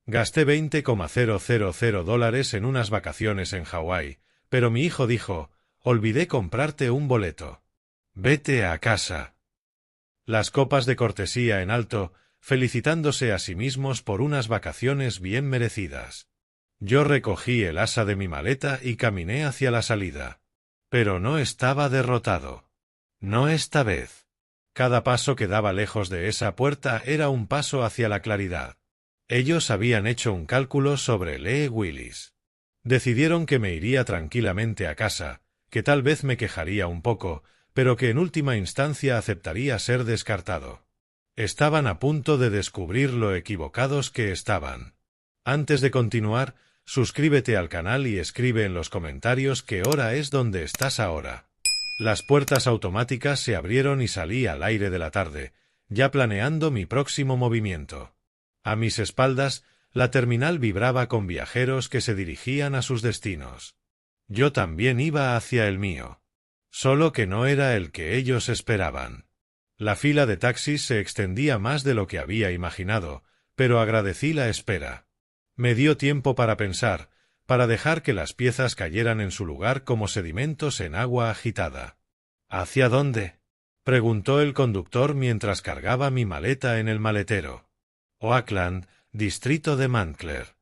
Gasté $20,000 en unas vacaciones en Hawái, pero mi hijo dijo, olvidé comprarte un boleto. Vete a casa. Las copas de cortesía en alto, felicitándose a sí mismos por unas vacaciones bien merecidas. Yo recogí el asa de mi maleta y caminé hacia la salida. Pero no estaba derrotado. No esta vez. Cada paso que daba lejos de esa puerta era un paso hacia la claridad. Ellos habían hecho un cálculo sobre Lee Willis. Decidieron que me iría tranquilamente a casa, que tal vez me quejaría un poco, pero que en última instancia aceptaría ser descartado. Estaban a punto de descubrir lo equivocados que estaban. Antes de continuar, suscríbete al canal y escribe en los comentarios qué hora es donde estás ahora. Las puertas automáticas se abrieron y salí al aire de la tarde, ya planeando mi próximo movimiento. A mis espaldas, la terminal vibraba con viajeros que se dirigían a sus destinos. Yo también iba hacia el mío. Solo que no era el que ellos esperaban. La fila de taxis se extendía más de lo que había imaginado, pero agradecí la espera. Me dio tiempo para pensar, para dejar que las piezas cayeran en su lugar como sedimentos en agua agitada. ¿Hacia dónde?, preguntó el conductor mientras cargaba mi maleta en el maletero. Oakland, distrito de Montclair.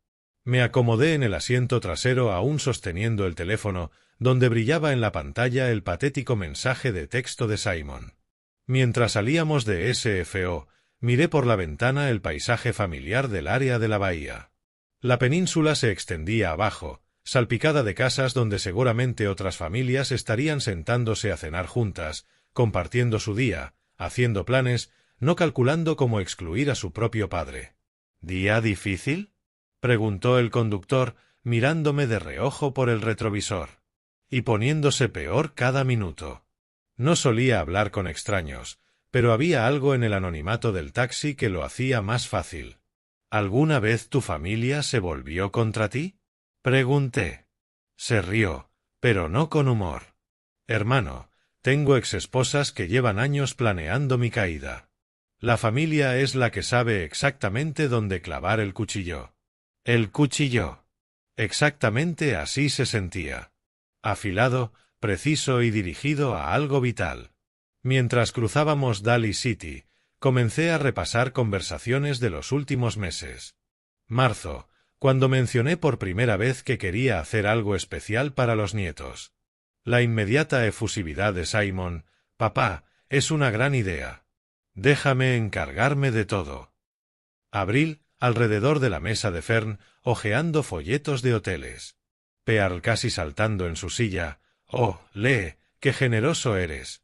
Me acomodé en el asiento trasero aún sosteniendo el teléfono, donde brillaba en la pantalla el patético mensaje de texto de Simon. Mientras salíamos de SFO, miré por la ventana el paisaje familiar del área de la bahía. La península se extendía abajo, salpicada de casas donde seguramente otras familias estarían sentándose a cenar juntas, compartiendo su día, haciendo planes, no calculando cómo excluir a su propio padre. ¿Día difícil?, preguntó el conductor, mirándome de reojo por el retrovisor. Y poniéndose peor cada minuto. No solía hablar con extraños, pero había algo en el anonimato del taxi que lo hacía más fácil. ¿Alguna vez tu familia se volvió contra ti?, pregunté. Se rió, pero no con humor. Hermano, tengo exesposas que llevan años planeando mi caída. La familia es la que sabe exactamente dónde clavar el cuchillo. El cuchillo. Exactamente así se sentía. Afilado, preciso y dirigido a algo vital. Mientras cruzábamos Daly City, comencé a repasar conversaciones de los últimos meses. Marzo, cuando mencioné por primera vez que quería hacer algo especial para los nietos. La inmediata efusividad de Simon, papá, es una gran idea. Déjame encargarme de todo. Abril, alrededor de la mesa de Fern, hojeando folletos de hoteles. Pearl casi saltando en su silla. Oh, Lee, qué generoso eres.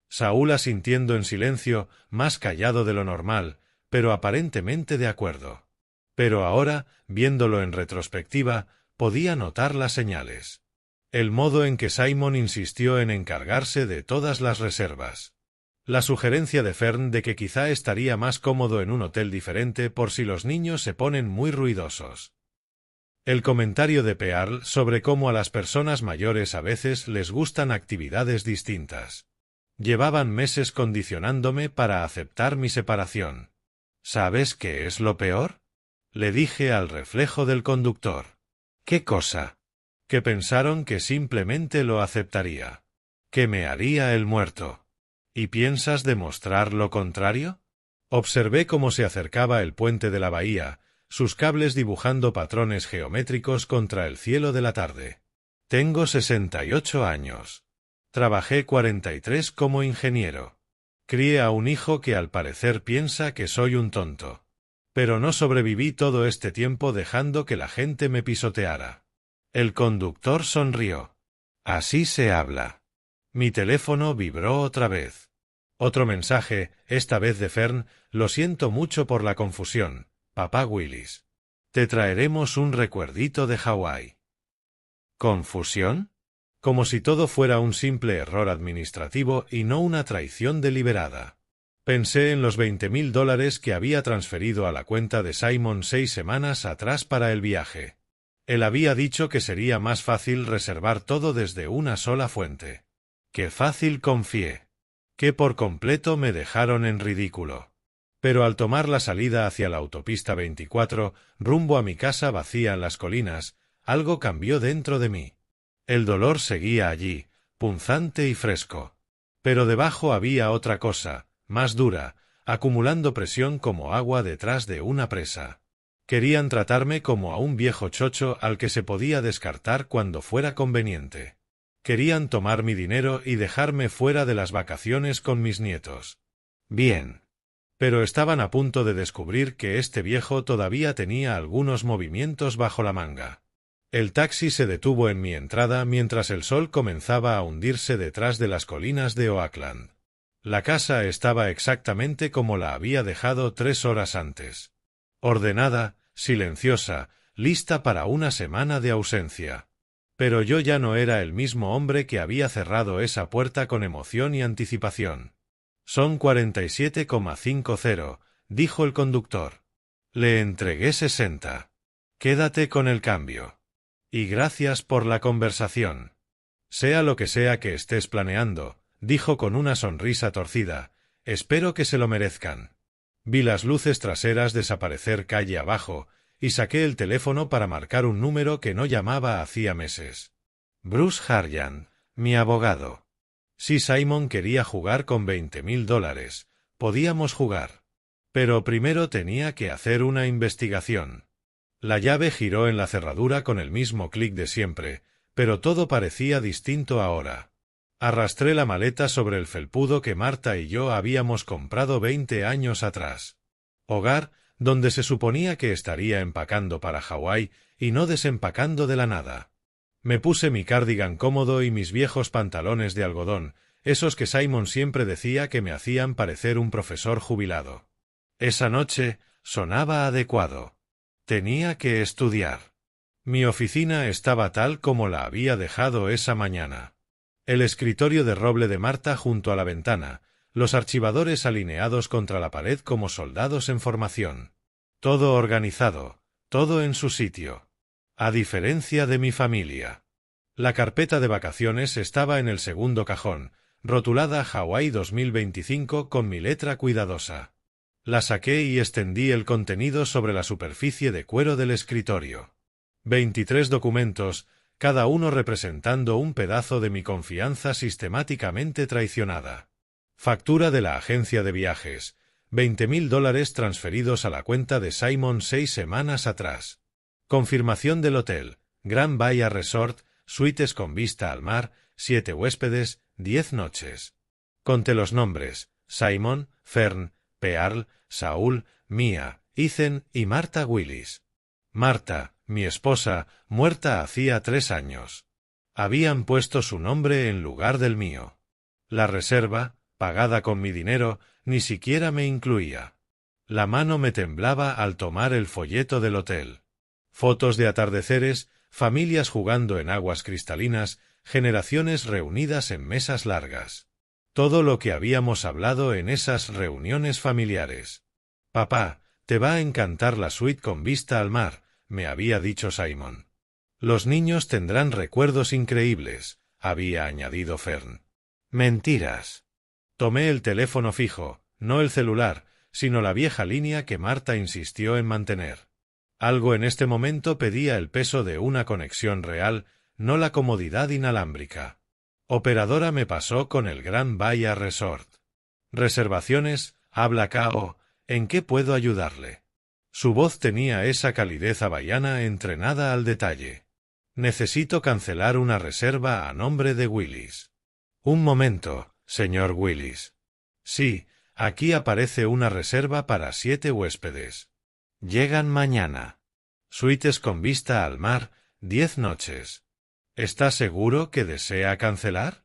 Saúl asintiendo en silencio, más callado de lo normal, pero aparentemente de acuerdo. Pero ahora, viéndolo en retrospectiva, podía notar las señales. El modo en que Simon insistió en encargarse de todas las reservas. La sugerencia de Fern de que quizá estaría más cómodo en un hotel diferente por si los niños se ponen muy ruidosos. El comentario de Pearl sobre cómo a las personas mayores a veces les gustan actividades distintas. Llevaban meses condicionándome para aceptar mi separación. ¿Sabes qué es lo peor?, le dije al reflejo del conductor. ¿Qué cosa? Que pensaron que simplemente lo aceptaría. Que me haría el muerto. ¿Y piensas demostrar lo contrario? Observé cómo se acercaba el puente de la bahía, sus cables dibujando patrones geométricos contra el cielo de la tarde. Tengo 68 años. Trabajé 43 como ingeniero. Crié a un hijo que al parecer piensa que soy un tonto. Pero no sobreviví todo este tiempo dejando que la gente me pisoteara. El conductor sonrió. Así se habla. Mi teléfono vibró otra vez. Otro mensaje, esta vez de Fern, lo siento mucho por la confusión, papá Willis. Te traeremos un recuerdito de Hawái. ¿Confusión? Como si todo fuera un simple error administrativo y no una traición deliberada. Pensé en los $20,000 que había transferido a la cuenta de Simon 6 semanas atrás para el viaje. Él había dicho que sería más fácil reservar todo desde una sola fuente. Qué fácil confié. Que por completo me dejaron en ridículo. Pero al tomar la salida hacia la autopista 24, rumbo a mi casa vacía en las colinas, algo cambió dentro de mí. El dolor seguía allí, punzante y fresco. Pero debajo había otra cosa, más dura, acumulando presión como agua detrás de una presa. Querían tratarme como a un viejo chocho al que se podía descartar cuando fuera conveniente. Querían tomar mi dinero y dejarme fuera de las vacaciones con mis nietos. Bien. Pero estaban a punto de descubrir que este viejo todavía tenía algunos movimientos bajo la manga. El taxi se detuvo en mi entrada mientras el sol comenzaba a hundirse detrás de las colinas de Oakland. La casa estaba exactamente como la había dejado 3 horas antes. Ordenada, silenciosa, lista para una semana de ausencia. Pero yo ya no era el mismo hombre que había cerrado esa puerta con emoción y anticipación. Son 47,50, dijo el conductor. Le entregué 60. Quédate con el cambio. Y gracias por la conversación. Sea lo que sea que estés planeando, dijo con una sonrisa torcida, espero que se lo merezcan. Vi las luces traseras desaparecer calle abajo, y saqué el teléfono para marcar un número que no llamaba hacía meses. Bruce Harjan, mi abogado. Si Simon quería jugar con $20,000, podíamos jugar. Pero primero tenía que hacer una investigación. La llave giró en la cerradura con el mismo clic de siempre, pero todo parecía distinto ahora. Arrastré la maleta sobre el felpudo que Marta y yo habíamos comprado 20 años atrás. Hogar, donde se suponía que estaría empacando para Hawái y no desempacando de la nada. Me puse mi cardigan cómodo y mis viejos pantalones de algodón, esos que Simon siempre decía que me hacían parecer un profesor jubilado. Esa noche sonaba adecuado. Tenía que estudiar. Mi oficina estaba tal como la había dejado esa mañana. El escritorio de roble de Marta junto a la ventana, los archivadores alineados contra la pared como soldados en formación. Todo organizado, todo en su sitio. A diferencia de mi familia. La carpeta de vacaciones estaba en el segundo cajón, rotulada Hawái 2025 con mi letra cuidadosa. La saqué y extendí el contenido sobre la superficie de cuero del escritorio. 23 documentos, cada uno representando un pedazo de mi confianza sistemáticamente traicionada. Factura de la agencia de viajes, $20,000 transferidos a la cuenta de Simon 6 semanas atrás. Confirmación del hotel, Grand Bahia Resort, suites con vista al mar, 7 huéspedes, 10 noches. Conté los nombres, Simon, Fern, Pearl, Saúl, Mia, Ethan y Marta Willis. Marta, mi esposa, muerta hacía 3 años. Habían puesto su nombre en lugar del mío. La reserva, pagada con mi dinero, ni siquiera me incluía. La mano me temblaba al tomar el folleto del hotel. Fotos de atardeceres, familias jugando en aguas cristalinas, generaciones reunidas en mesas largas. Todo lo que habíamos hablado en esas reuniones familiares. Papá, te va a encantar la suite con vista al mar, me había dicho Simon. Los niños tendrán recuerdos increíbles, había añadido Fern. Mentiras. Tomé el teléfono fijo, no el celular, sino la vieja línea que Marta insistió en mantener. Algo en este momento pedía el peso de una conexión real, no la comodidad inalámbrica. Operadora me pasó con el Grand Bahia Resort. Reservaciones, habla K.O., ¿en qué puedo ayudarle? Su voz tenía esa calidez hawaiana entrenada al detalle. Necesito cancelar una reserva a nombre de Willis. Un momento, señor Willis. Sí, aquí aparece una reserva para 7 huéspedes. Llegan mañana. Suites con vista al mar, 10 noches. ¿Está seguro que desea cancelar?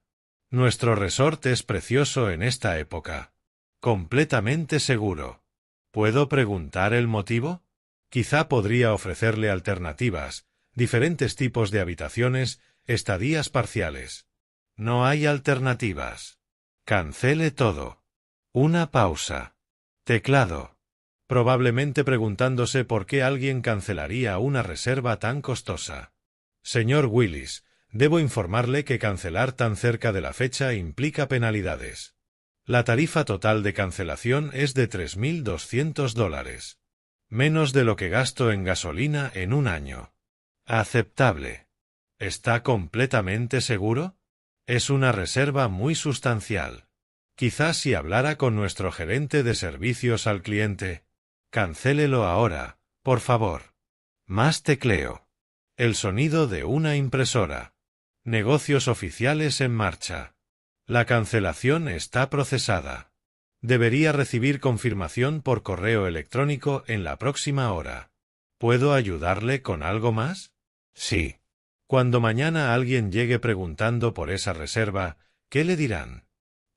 Nuestro resort es precioso en esta época. Completamente seguro. ¿Puedo preguntar el motivo? Quizá podría ofrecerle alternativas, diferentes tipos de habitaciones, estadías parciales. No hay alternativas. Cancele todo. Una pausa. Teclado. Probablemente preguntándose por qué alguien cancelaría una reserva tan costosa. Señor Willis, debo informarle que cancelar tan cerca de la fecha implica penalidades. La tarifa total de cancelación es de $3.200. Menos de lo que gasto en gasolina en un año. Aceptable. ¿Está completamente seguro? Es una reserva muy sustancial. Quizás si hablara con nuestro gerente de servicios al cliente. Cancélelo ahora, por favor. Más tecleo. El sonido de una impresora. Negocios oficiales en marcha. La cancelación está procesada. Debería recibir confirmación por correo electrónico en la próxima hora. ¿Puedo ayudarle con algo más? Sí. Cuando mañana alguien llegue preguntando por esa reserva, ¿qué le dirán?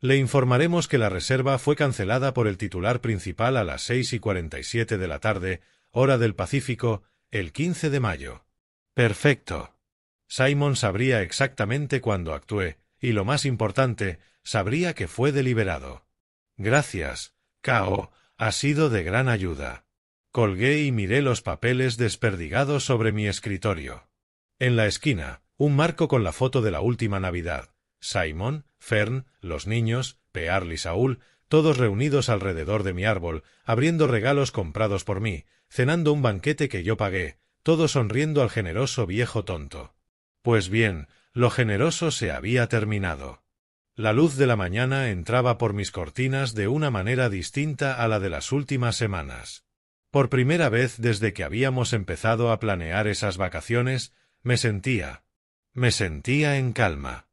Le informaremos que la reserva fue cancelada por el titular principal a las 6:47 de la tarde, hora del Pacífico, el 15 de mayo. Perfecto. Simon sabría exactamente cuándo actué, y lo más importante, sabría que fue deliberado. Gracias, Kao, ha sido de gran ayuda. Colgué y miré los papeles desperdigados sobre mi escritorio. En la esquina, un marco con la foto de la última Navidad. Simon, Fern, los niños, Pearl y Saúl, todos reunidos alrededor de mi árbol, abriendo regalos comprados por mí, cenando un banquete que yo pagué, todos sonriendo al generoso viejo tonto. Pues bien, lo generoso se había terminado. La luz de la mañana entraba por mis cortinas de una manera distinta a la de las últimas semanas. Por primera vez desde que habíamos empezado a planear esas vacaciones, me sentía en calma.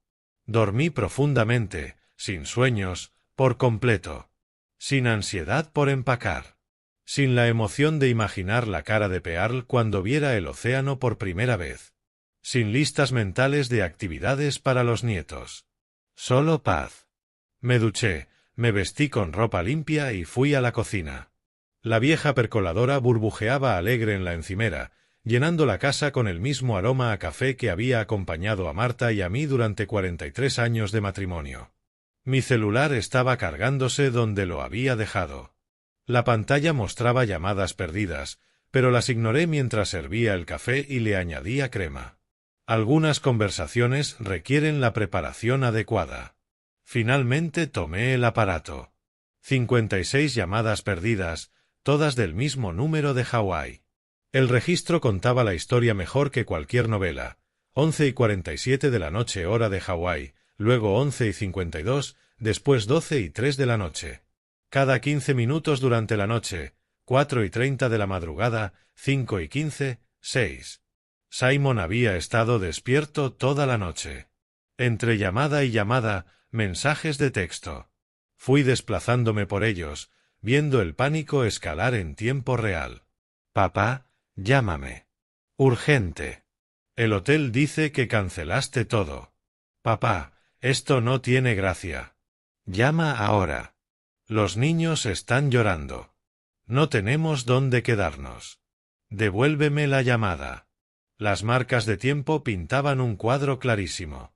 Dormí profundamente, sin sueños, por completo. Sin ansiedad por empacar. Sin la emoción de imaginar la cara de Pearl cuando viera el océano por primera vez. Sin listas mentales de actividades para los nietos. Solo paz. Me duché, me vestí con ropa limpia y fui a la cocina. La vieja percoladora burbujeaba alegre en la encimera, llenando la casa con el mismo aroma a café que había acompañado a Marta y a mí durante 43 años de matrimonio. Mi celular estaba cargándose donde lo había dejado. La pantalla mostraba llamadas perdidas, pero las ignoré mientras servía el café y le añadía crema. Algunas conversaciones requieren la preparación adecuada. Finalmente tomé el aparato. 56 llamadas perdidas, todas del mismo número de Hawái. El registro contaba la historia mejor que cualquier novela. 11:47 de la noche hora de Hawái, luego 11:52, después 12:03 de la noche. Cada 15 minutos durante la noche, 4:30 de la madrugada, 5:15, 6. Simon había estado despierto toda la noche. Entre llamada y llamada, mensajes de texto. Fui desplazándome por ellos, viendo el pánico escalar en tiempo real. Papá, llámame. Urgente. El hotel dice que cancelaste todo. Papá, esto no tiene gracia. Llama ahora. Los niños están llorando. No tenemos dónde quedarnos. Devuélveme la llamada. Las marcas de tiempo pintaban un cuadro clarísimo.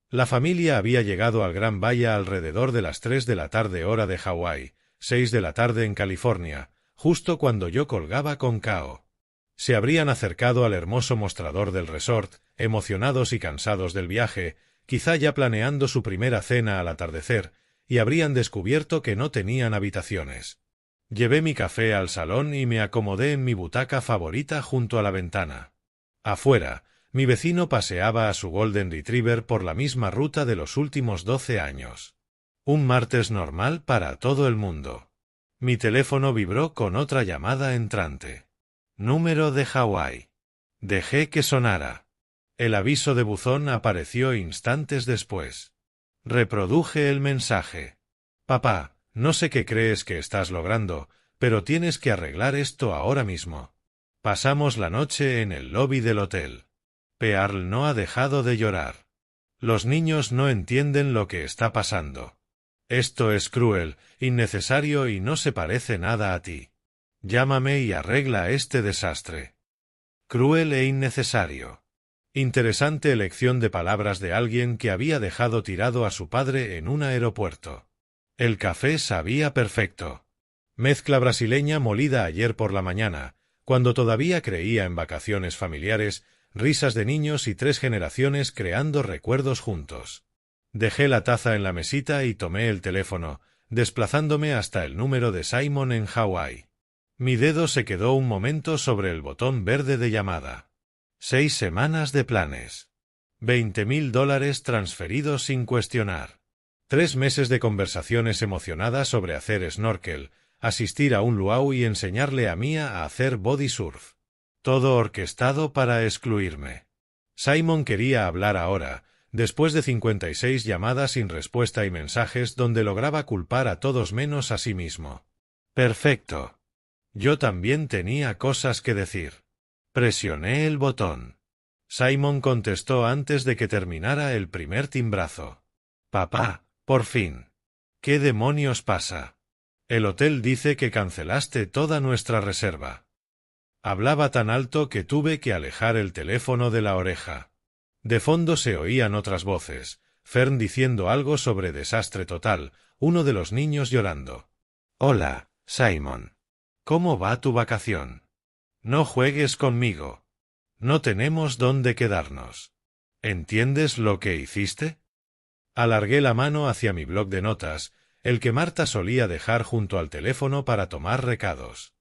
La familia había llegado al Gran Bahía alrededor de las 3 de la tarde hora de Hawái, 6 de la tarde en California, justo cuando yo colgaba con Kao. Se habrían acercado al hermoso mostrador del resort, emocionados y cansados del viaje, quizá ya planeando su primera cena al atardecer, y habrían descubierto que no tenían habitaciones. Llevé mi café al salón y me acomodé en mi butaca favorita junto a la ventana. Afuera, mi vecino paseaba a su Golden Retriever por la misma ruta de los últimos 12 años. Un martes normal para todo el mundo. Mi teléfono vibró con otra llamada entrante. Número de Hawái. Dejé que sonara. El aviso de buzón apareció instantes después. Reproduje el mensaje. Papá, no sé qué crees que estás logrando, pero tienes que arreglar esto ahora mismo. Pasamos la noche en el lobby del hotel. Pearl no ha dejado de llorar. Los niños no entienden lo que está pasando. Esto es cruel, innecesario y no se parece nada a ti. Llámame y arregla este desastre. Cruel e innecesario. Interesante elección de palabras de alguien que había dejado tirado a su padre en un aeropuerto. El café sabía perfecto. Mezcla brasileña molida ayer por la mañana, cuando todavía creía en vacaciones familiares, risas de niños y 3 generaciones creando recuerdos juntos. Dejé la taza en la mesita y tomé el teléfono, desplazándome hasta el número de Simon en Hawái. Mi dedo se quedó un momento sobre el botón verde de llamada. 6 semanas de planes. $20.000 transferidos sin cuestionar. 3 meses de conversaciones emocionadas sobre hacer snorkel, asistir a un luau y enseñarle a Mia a hacer body surf. Todo orquestado para excluirme. Simon quería hablar ahora, después de 56 llamadas sin respuesta y mensajes donde lograba culpar a todos menos a sí mismo. Perfecto. Yo también tenía cosas que decir. Presioné el botón. Simon contestó antes de que terminara el primer timbrazo. Papá, por fin. ¿Qué demonios pasa? El hotel dice que cancelaste toda nuestra reserva. Hablaba tan alto que tuve que alejar el teléfono de la oreja. De fondo se oían otras voces, Fern diciendo algo sobre desastre total, uno de los niños llorando. Hola, Simon. ¿Cómo va tu vacación? No juegues conmigo. No tenemos dónde quedarnos. ¿Entiendes lo que hiciste? Alargué la mano hacia mi bloc de notas, el que Marta solía dejar junto al teléfono para tomar recados.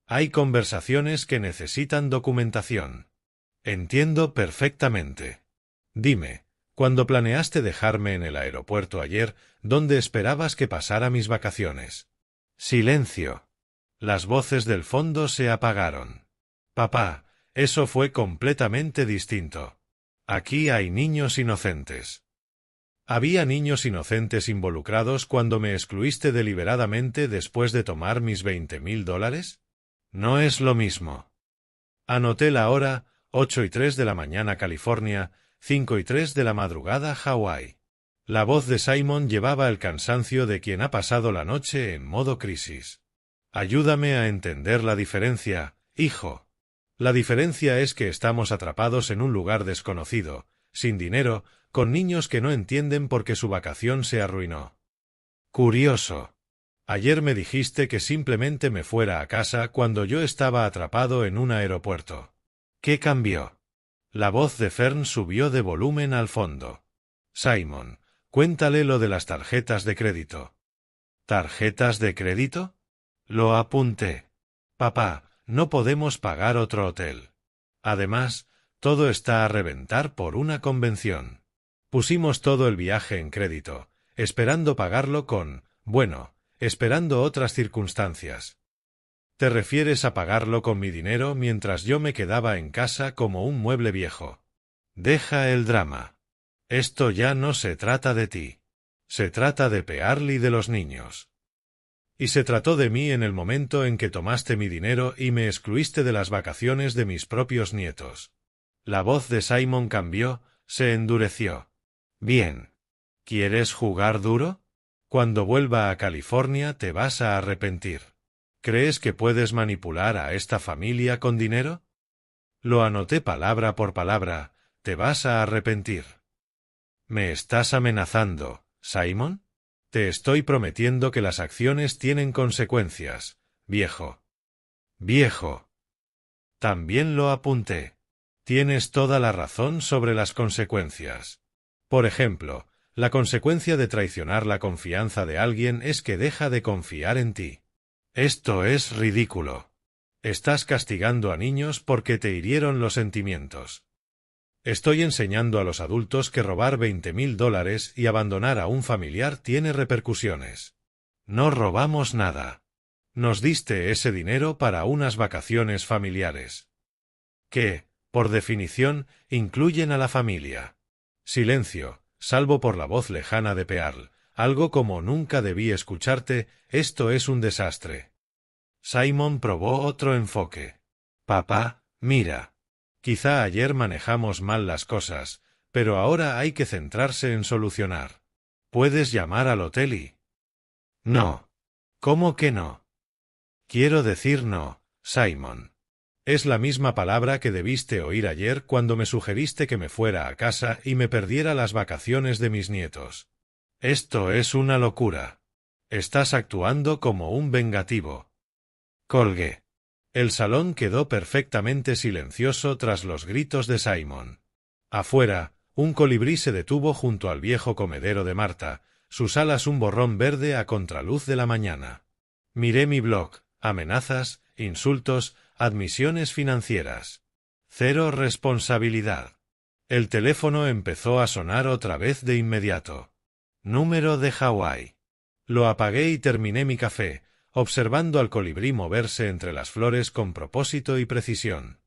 Hay conversaciones que necesitan documentación. Entiendo perfectamente. Dime, cuando planeaste dejarme en el aeropuerto ayer, ¿dónde esperabas que pasara mis vacaciones? Silencio. Las voces del fondo se apagaron. Papá, eso fue completamente distinto. Aquí hay niños inocentes. ¿Había niños inocentes involucrados cuando me excluiste deliberadamente después de tomar mis $20.000? No es lo mismo. Anoté la hora, 8:03 de la mañana California, 5:03 de la madrugada Hawái. La voz de Simon llevaba el cansancio de quien ha pasado la noche en modo crisis. Ayúdame a entender la diferencia, hijo. La diferencia es que estamos atrapados en un lugar desconocido, sin dinero, con niños que no entienden por qué su vacación se arruinó. Curioso. Ayer me dijiste que simplemente me fuera a casa cuando yo estaba atrapado en un aeropuerto. ¿Qué cambió? La voz de Fern subió de volumen al fondo. Simon, cuéntale lo de las tarjetas de crédito. ¿Tarjetas de crédito? Lo apunté. Papá, no podemos pagar otro hotel. Además, todo está a reventar por una convención. Pusimos todo el viaje en crédito, esperando pagarlo esperando otras circunstancias. ¿Te refieres a pagarlo con mi dinero mientras yo me quedaba en casa como un mueble viejo? Deja el drama. Esto ya no se trata de ti. Se trata de Pearl y de los niños. Y se trató de mí en el momento en que tomaste mi dinero y me excluiste de las vacaciones de mis propios nietos. La voz de Simon cambió, se endureció. Bien. ¿Quieres jugar duro? Cuando vuelva a California te vas a arrepentir. ¿Crees que puedes manipular a esta familia con dinero? Lo anoté palabra por palabra. Te vas a arrepentir. ¿Me estás amenazando, Simon? Te estoy prometiendo que las acciones tienen consecuencias, viejo. Viejo. También lo apunté. Tienes toda la razón sobre las consecuencias. Por ejemplo, la consecuencia de traicionar la confianza de alguien es que deja de confiar en ti. Esto es ridículo. Estás castigando a niños porque te hirieron los sentimientos. Estoy enseñando a los adultos que robar $20.000 y abandonar a un familiar tiene repercusiones. No robamos nada. Nos diste ese dinero para unas vacaciones familiares. Que, por definición, incluyen a la familia. Silencio, salvo por la voz lejana de Pearl, algo como nunca debí escucharte, esto es un desastre. Simon probó otro enfoque. Papá, mira. Quizá ayer manejamos mal las cosas, pero ahora hay que centrarse en solucionar. ¿Puedes llamar al hotel y...? No. ¿Cómo que no? Quiero decir no, Simon. Es la misma palabra que debiste oír ayer cuando me sugeriste que me fuera a casa y me perdiera las vacaciones de mis nietos. Esto es una locura. Estás actuando como un vengativo. Colgué. El salón quedó perfectamente silencioso tras los gritos de Simon. Afuera, un colibrí se detuvo junto al viejo comedero de Marta, sus alas un borrón verde a contraluz de la mañana. Miré mi blog, amenazas, insultos, admisiones financieras. Cero responsabilidad. El teléfono empezó a sonar otra vez de inmediato. Número de Hawái. Lo apagué y terminé mi café, observando al colibrí moverse entre las flores con propósito y precisión.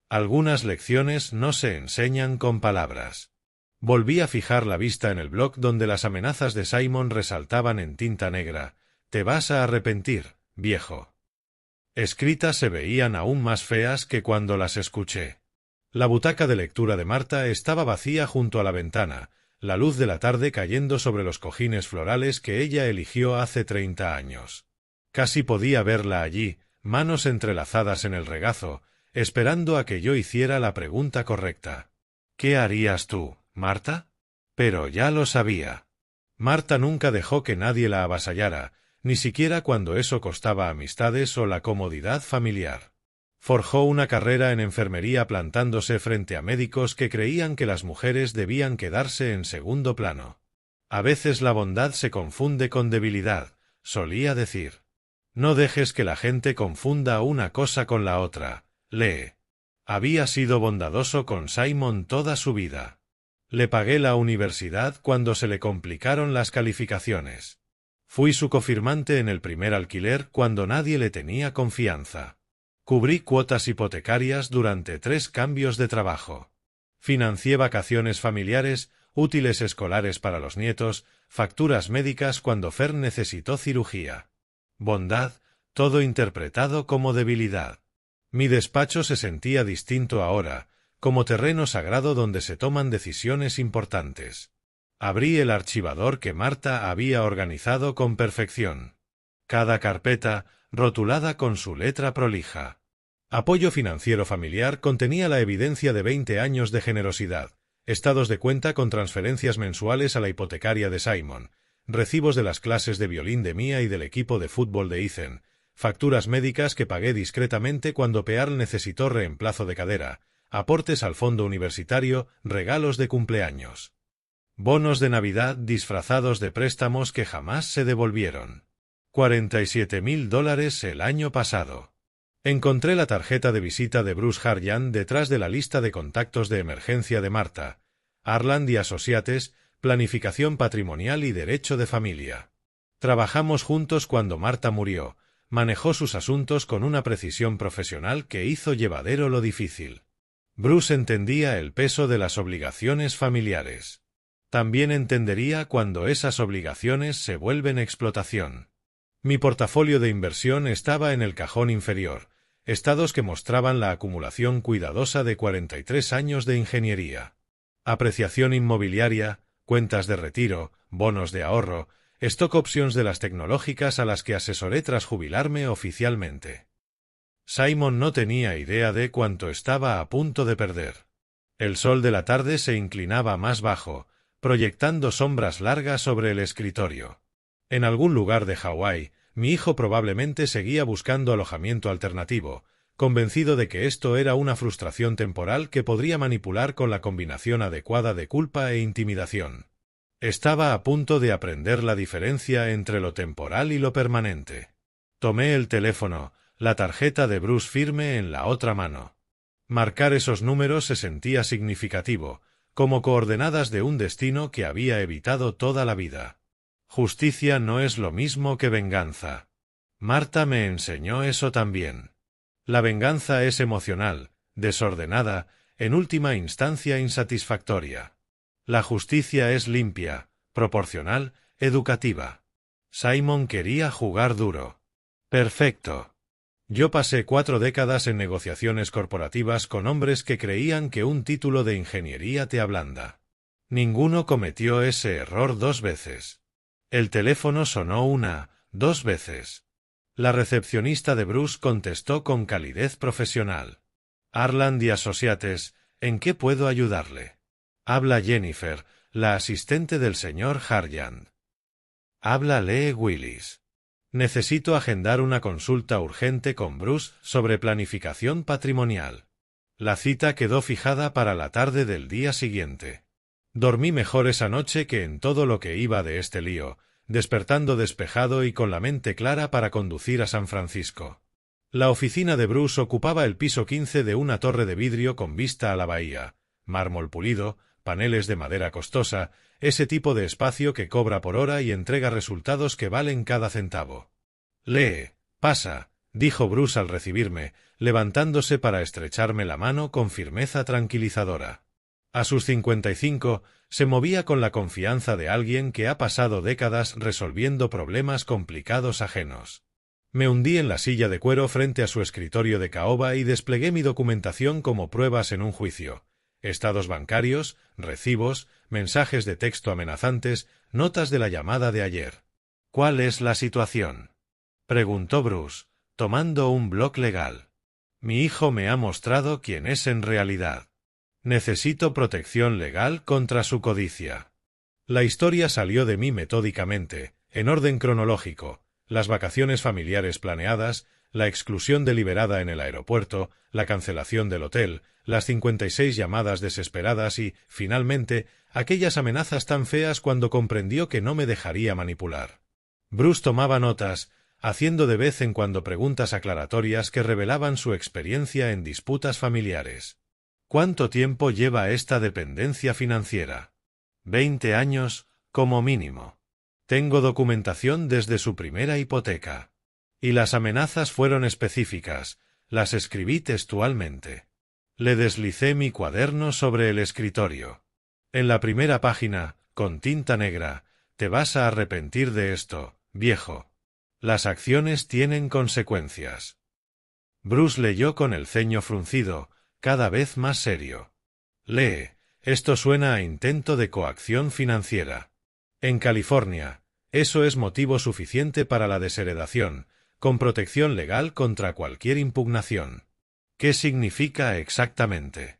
Algunas lecciones no se enseñan con palabras. Volví a fijar la vista en el blog donde las amenazas de Simon resaltaban en tinta negra. «Te vas a arrepentir, viejo». Escritas se veían aún más feas que cuando las escuché. La butaca de lectura de Marta estaba vacía junto a la ventana, la luz de la tarde cayendo sobre los cojines florales que ella eligió hace 30 años. Casi podía verla allí, manos entrelazadas en el regazo, esperando a que yo hiciera la pregunta correcta. «¿Qué harías tú, Marta?» Pero ya lo sabía. Marta nunca dejó que nadie la avasallara, ni siquiera cuando eso costaba amistades o la comodidad familiar. Forjó una carrera en enfermería plantándose frente a médicos que creían que las mujeres debían quedarse en segundo plano. «A veces la bondad se confunde con debilidad», solía decir. «No dejes que la gente confunda una cosa con la otra». Lee. Había sido bondadoso con Simon toda su vida. Le pagué la universidad cuando se le complicaron las calificaciones. Fui su cofirmante en el primer alquiler cuando nadie le tenía confianza. Cubrí cuotas hipotecarias durante 3 cambios de trabajo. Financié vacaciones familiares, útiles escolares para los nietos, facturas médicas cuando Fer necesitó cirugía. Bondad, todo interpretado como debilidad. Mi despacho se sentía distinto ahora, como terreno sagrado donde se toman decisiones importantes. Abrí el archivador que Marta había organizado con perfección. Cada carpeta, rotulada con su letra prolija. Apoyo financiero familiar contenía la evidencia de 20 años de generosidad, estados de cuenta con transferencias mensuales a la hipotecaria de Simon, recibos de las clases de violín de Mia y del equipo de fútbol de Ethan, facturas médicas que pagué discretamente cuando Pearl necesitó reemplazo de cadera, aportes al fondo universitario, regalos de cumpleaños. Bonos de Navidad disfrazados de préstamos que jamás se devolvieron. $47,000 el año pasado. Encontré la tarjeta de visita de Bruce Harjan detrás de la lista de contactos de emergencia de Marta. Arland y Associates, planificación patrimonial y derecho de familia. Trabajamos juntos cuando Marta murió. Manejó sus asuntos con una precisión profesional que hizo llevadero lo difícil. Bruce entendía el peso de las obligaciones familiares. También entendería cuando esas obligaciones se vuelven explotación. Mi portafolio de inversión estaba en el cajón inferior, estados que mostraban la acumulación cuidadosa de 43 años de ingeniería. Apreciación inmobiliaria, cuentas de retiro, bonos de ahorro, stock options de las tecnológicas a las que asesoré tras jubilarme oficialmente. Simon no tenía idea de cuánto estaba a punto de perder. El sol de la tarde se inclinaba más bajo, proyectando sombras largas sobre el escritorio. En algún lugar de Hawái, mi hijo probablemente seguía buscando alojamiento alternativo, convencido de que esto era una frustración temporal que podría manipular con la combinación adecuada de culpa e intimidación. Estaba a punto de aprender la diferencia entre lo temporal y lo permanente. Tomé el teléfono, la tarjeta de Bruce firme en la otra mano. Marcar esos números se sentía significativo, como coordenadas de un destino que había evitado toda la vida. Justicia no es lo mismo que venganza. Marta me enseñó eso también. La venganza es emocional, desordenada, en última instancia insatisfactoria. La justicia es limpia, proporcional, educativa. Simon quería jugar duro. Perfecto. Yo pasé 4 décadas en negociaciones corporativas con hombres que creían que un título de ingeniería te ablanda. Ninguno cometió ese error 2 veces. El teléfono sonó 2 veces. La recepcionista de Bruce contestó con calidez profesional. Arland y Associates, ¿en qué puedo ayudarle? Habla Jennifer, la asistente del señor Harjan. Habla Lee Willis. Necesito agendar una consulta urgente con Bruce sobre planificación patrimonial. La cita quedó fijada para la tarde del día siguiente. Dormí mejor esa noche que en todo lo que iba de este lío, despertando despejado y con la mente clara para conducir a San Francisco. La oficina de Bruce ocupaba el piso 15 de una torre de vidrio con vista a la bahía, mármol pulido, paneles de madera costosa, ese tipo de espacio que cobra por hora y entrega resultados que valen cada centavo. «Lee, pasa», dijo Bruce al recibirme, levantándose para estrecharme la mano con firmeza tranquilizadora. A sus 55, se movía con la confianza de alguien que ha pasado décadas resolviendo problemas complicados ajenos. Me hundí en la silla de cuero frente a su escritorio de caoba y desplegué mi documentación como pruebas en un juicio. Estados bancarios, recibos, mensajes de texto amenazantes, notas de la llamada de ayer. «¿Cuál es la situación?», preguntó Bruce, tomando un bloc legal. «Mi hijo me ha mostrado quién es en realidad. Necesito protección legal contra su codicia». La historia salió de mí metódicamente, en orden cronológico: las vacaciones familiares planeadas, la exclusión deliberada en el aeropuerto, la cancelación del hotel, las 56 llamadas desesperadas y, finalmente, aquellas amenazas tan feas cuando comprendió que no me dejaría manipular. Bruce tomaba notas, haciendo de vez en cuando preguntas aclaratorias que revelaban su experiencia en disputas familiares. «¿Cuánto tiempo lleva esta dependencia financiera?» «20 años, como mínimo. Tengo documentación desde su primera hipoteca. Y las amenazas fueron específicas, las escribí textualmente». Le deslicé mi cuaderno sobre el escritorio. En la primera página, con tinta negra: «Te vas a arrepentir de esto, viejo. Las acciones tienen consecuencias». Bruce leyó con el ceño fruncido, cada vez más serio. «Lee, esto suena a intento de coacción financiera. En California, eso es motivo suficiente para la desheredación, con protección legal contra cualquier impugnación». «¿Qué significa exactamente?»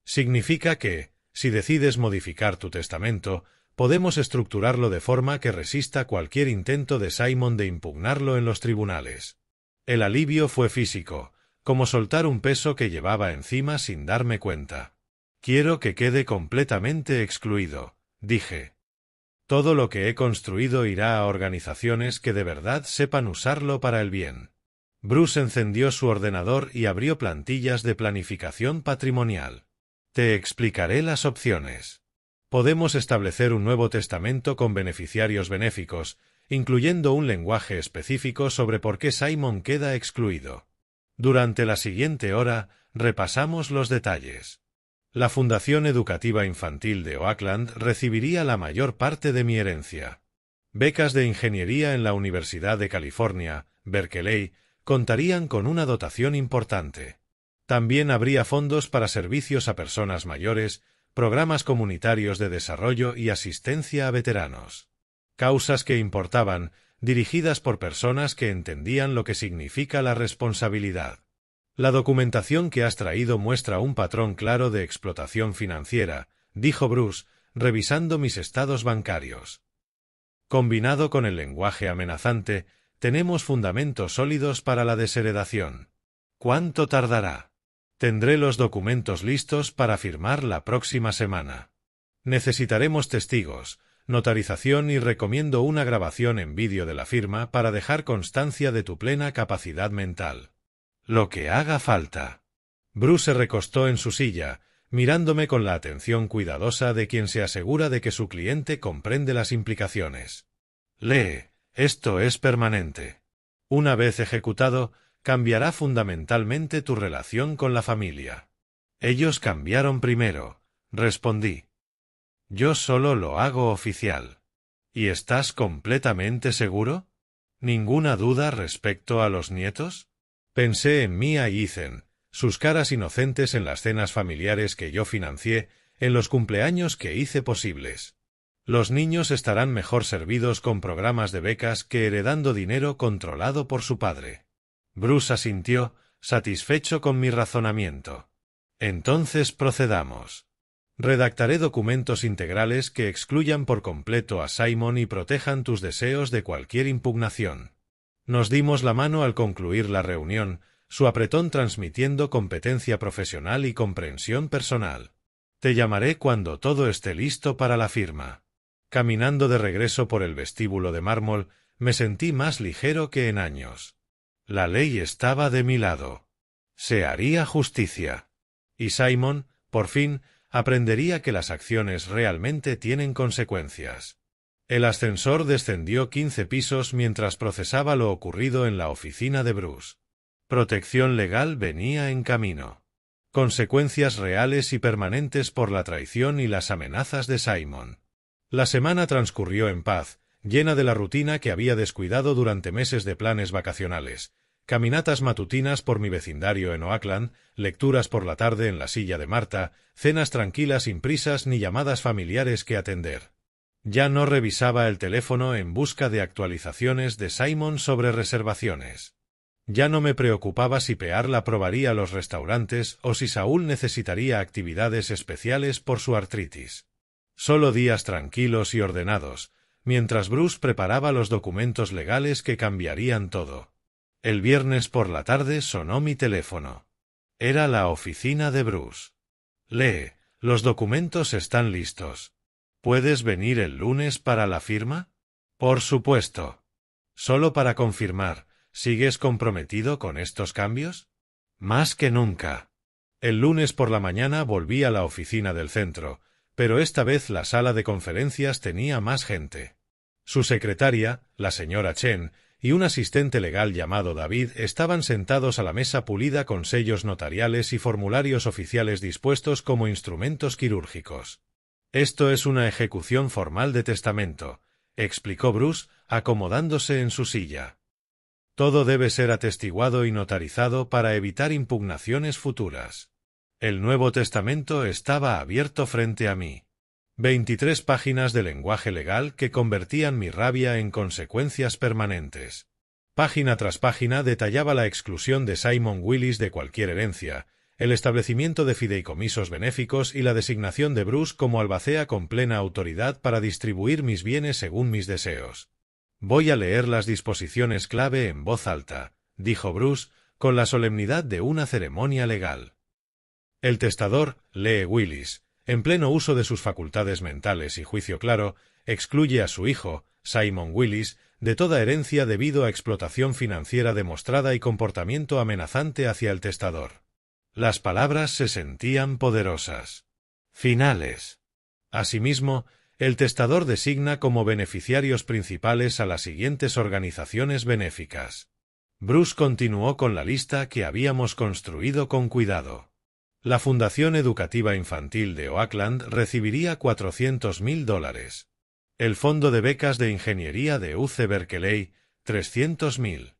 «Significa que, si decides modificar tu testamento, podemos estructurarlo de forma que resista cualquier intento de Simon de impugnarlo en los tribunales». El alivio fue físico, como soltar un peso que llevaba encima sin darme cuenta. «Quiero que quede completamente excluido», dije. «Todo lo que he construido irá a organizaciones que de verdad sepan usarlo para el bien». Bruce encendió su ordenador y abrió plantillas de planificación patrimonial. «Te explicaré las opciones. Podemos establecer un nuevo testamento con beneficiarios benéficos, incluyendo un lenguaje específico sobre por qué Simon queda excluido. Durante la siguiente hora, repasamos los detalles. La Fundación Educativa Infantil de Oakland recibiría la mayor parte de mi herencia. Becas de ingeniería en la Universidad de California, Berkeley, contarían con una dotación importante. También habría fondos para servicios a personas mayores, programas comunitarios de desarrollo y asistencia a veteranos. Causas que importaban, dirigidas por personas que entendían lo que significa la responsabilidad. La documentación que has traído muestra un patrón claro de explotación financiera», dijo Bruce, revisando mis estados bancarios. «Combinado con el lenguaje amenazante, tenemos fundamentos sólidos para la desheredación. ¿Cuánto tardará?» «Tendré los documentos listos para firmar la próxima semana. Necesitaremos testigos, notarización y recomiendo una grabación en vídeo de la firma para dejar constancia de tu plena capacidad mental. Lo que haga falta». Bruce se recostó en su silla, mirándome con la atención cuidadosa de quien se asegura de que su cliente comprende las implicaciones. «Lee, esto es permanente. Una vez ejecutado, cambiará fundamentalmente tu relación con la familia». «Ellos cambiaron primero», respondí. «Yo solo lo hago oficial». «¿Y estás completamente seguro? ¿Ninguna duda respecto a los nietos?» Pensé en Mia y Ethan, sus caras inocentes en las cenas familiares que yo financié, en los cumpleaños que hice posibles. Los niños estarán mejor servidos con programas de becas que heredando dinero controlado por su padre. Bruce asintió, satisfecho con mi razonamiento. «Entonces procedamos. Redactaré documentos integrales que excluyan por completo a Simon y protejan tus deseos de cualquier impugnación». Nos dimos la mano al concluir la reunión, su apretón transmitiendo competencia profesional y comprensión personal. Te llamaré cuando todo esté listo para la firma. Caminando de regreso por el vestíbulo de mármol, me sentí más ligero que en años. La ley estaba de mi lado. Se haría justicia. Y Simon, por fin, aprendería que las acciones realmente tienen consecuencias. El ascensor descendió 15 pisos mientras procesaba lo ocurrido en la oficina de Bruce. Protección legal venía en camino. Consecuencias reales y permanentes por la traición y las amenazas de Simon. La semana transcurrió en paz, llena de la rutina que había descuidado durante meses de planes vacacionales, caminatas matutinas por mi vecindario en Oakland, lecturas por la tarde en la silla de Marta, cenas tranquilas sin prisas ni llamadas familiares que atender. Ya no revisaba el teléfono en busca de actualizaciones de Simon sobre reservaciones. Ya no me preocupaba si Pearl aprobaría los restaurantes o si Saúl necesitaría actividades especiales por su artritis. Solo días tranquilos y ordenados, mientras Bruce preparaba los documentos legales que cambiarían todo. El viernes por la tarde sonó mi teléfono. Era la oficina de Bruce. Lee, los documentos están listos. ¿Puedes venir el lunes para la firma? Por supuesto. Solo para confirmar, ¿sigues comprometido con estos cambios? Más que nunca. El lunes por la mañana volví a la oficina del centro, pero esta vez la sala de conferencias tenía más gente. Su secretaria, la señora Chen, y un asistente legal llamado David estaban sentados a la mesa pulida con sellos notariales y formularios oficiales dispuestos como instrumentos quirúrgicos. Esto es una ejecución formal de testamento, explicó Bruce, acomodándose en su silla. Todo debe ser atestiguado y notarizado para evitar impugnaciones futuras. El Nuevo Testamento estaba abierto frente a mí. 23 páginas de lenguaje legal que convertían mi rabia en consecuencias permanentes. Página tras página detallaba la exclusión de Simon Willis de cualquier herencia, el establecimiento de fideicomisos benéficos y la designación de Bruce como albacea con plena autoridad para distribuir mis bienes según mis deseos. Voy a leer las disposiciones clave en voz alta, dijo Bruce, con la solemnidad de una ceremonia legal. El testador, Lee Willis, en pleno uso de sus facultades mentales y juicio claro, excluye a su hijo, Simon Willis, de toda herencia debido a explotación financiera demostrada y comportamiento amenazante hacia el testador. Las palabras se sentían poderosas. Finales. Asimismo, el testador designa como beneficiarios principales a las siguientes organizaciones benéficas. Bruce continuó con la lista que habíamos construido con cuidado. La Fundación Educativa Infantil de Oakland recibiría $400.000. El Fondo de Becas de Ingeniería de UC Berkeley, $300.000.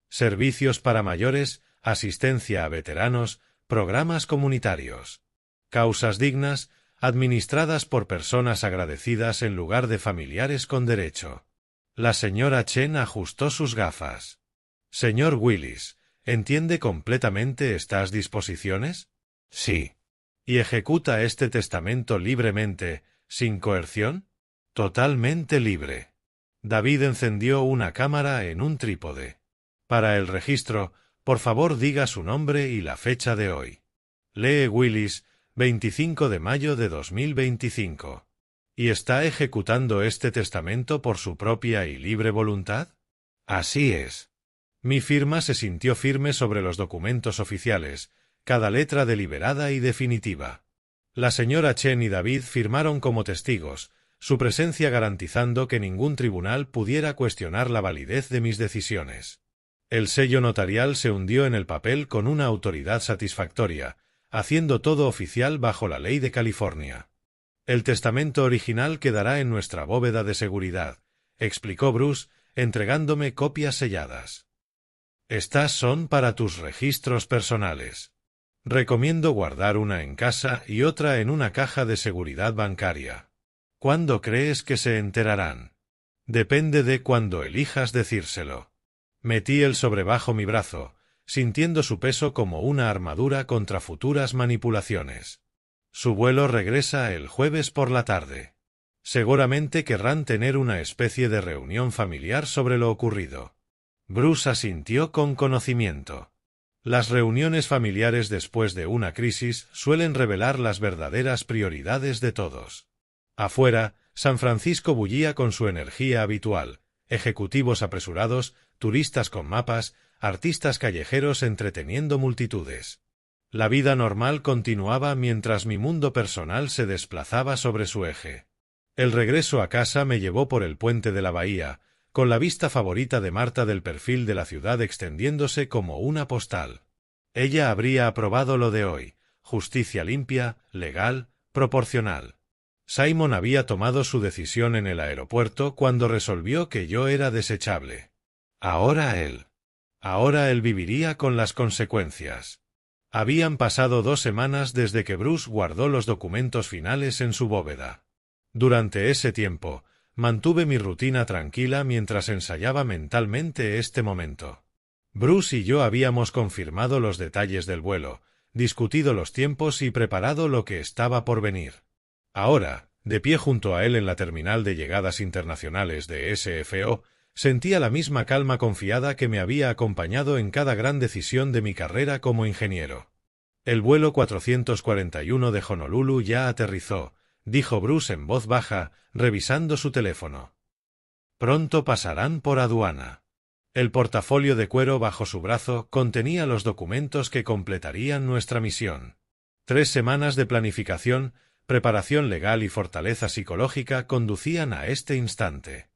Servicios para mayores, asistencia a veteranos, programas comunitarios. Causas dignas, administradas por personas agradecidas en lugar de familiares con derecho. La señora Chen ajustó sus gafas. Señor Willis, ¿entiende completamente estas disposiciones? Sí. ¿Y ejecuta este testamento libremente, sin coerción? Totalmente libre. David encendió una cámara en un trípode. Para el registro, por favor diga su nombre y la fecha de hoy. Lee Willis, 25 de mayo de 2025. ¿Y está ejecutando este testamento por su propia y libre voluntad? Así es. Mi firma se sintió firme sobre los documentos oficiales, cada letra deliberada y definitiva. La señora Chen y David firmaron como testigos, su presencia garantizando que ningún tribunal pudiera cuestionar la validez de mis decisiones. El sello notarial se hundió en el papel con una autoridad satisfactoria, haciendo todo oficial bajo la ley de California. El testamento original quedará en nuestra bóveda de seguridad, explicó Bruce, entregándome copias selladas. Estas son para tus registros personales. Recomiendo guardar una en casa y otra en una caja de seguridad bancaria. ¿Cuándo crees que se enterarán? Depende de cuándo elijas decírselo. Metí el sobre bajo mi brazo, sintiendo su peso como una armadura contra futuras manipulaciones. Su vuelo regresa el jueves por la tarde. Seguramente querrán tener una especie de reunión familiar sobre lo ocurrido. Bruce asintió con conocimiento. Las reuniones familiares después de una crisis suelen revelar las verdaderas prioridades de todos. Afuera, San Francisco bullía con su energía habitual, ejecutivos apresurados, turistas con mapas, artistas callejeros entreteniendo multitudes. La vida normal continuaba mientras mi mundo personal se desplazaba sobre su eje. El regreso a casa me llevó por el puente de la bahía, con la vista favorita de Marta del perfil de la ciudad extendiéndose como una postal. Ella habría aprobado lo de hoy: justicia limpia, legal, proporcional. Simon había tomado su decisión en el aeropuerto cuando resolvió que yo era desechable. Ahora él viviría con las consecuencias. Habían pasado 2 semanas desde que Bruce guardó los documentos finales en su bóveda. Durante ese tiempo, mantuve mi rutina tranquila mientras ensayaba mentalmente este momento. Bruce y yo habíamos confirmado los detalles del vuelo, discutido los tiempos y preparado lo que estaba por venir. Ahora, de pie junto a él en la terminal de llegadas internacionales de SFO, sentía la misma calma confiada que me había acompañado en cada gran decisión de mi carrera como ingeniero. El vuelo 441 de Honolulu ya aterrizó, dijo Bruce en voz baja, revisando su teléfono. Pronto pasarán por aduana. El portafolio de cuero bajo su brazo contenía los documentos que completarían nuestra misión. 3 semanas de planificación, preparación legal y fortaleza psicológica conducían a este instante.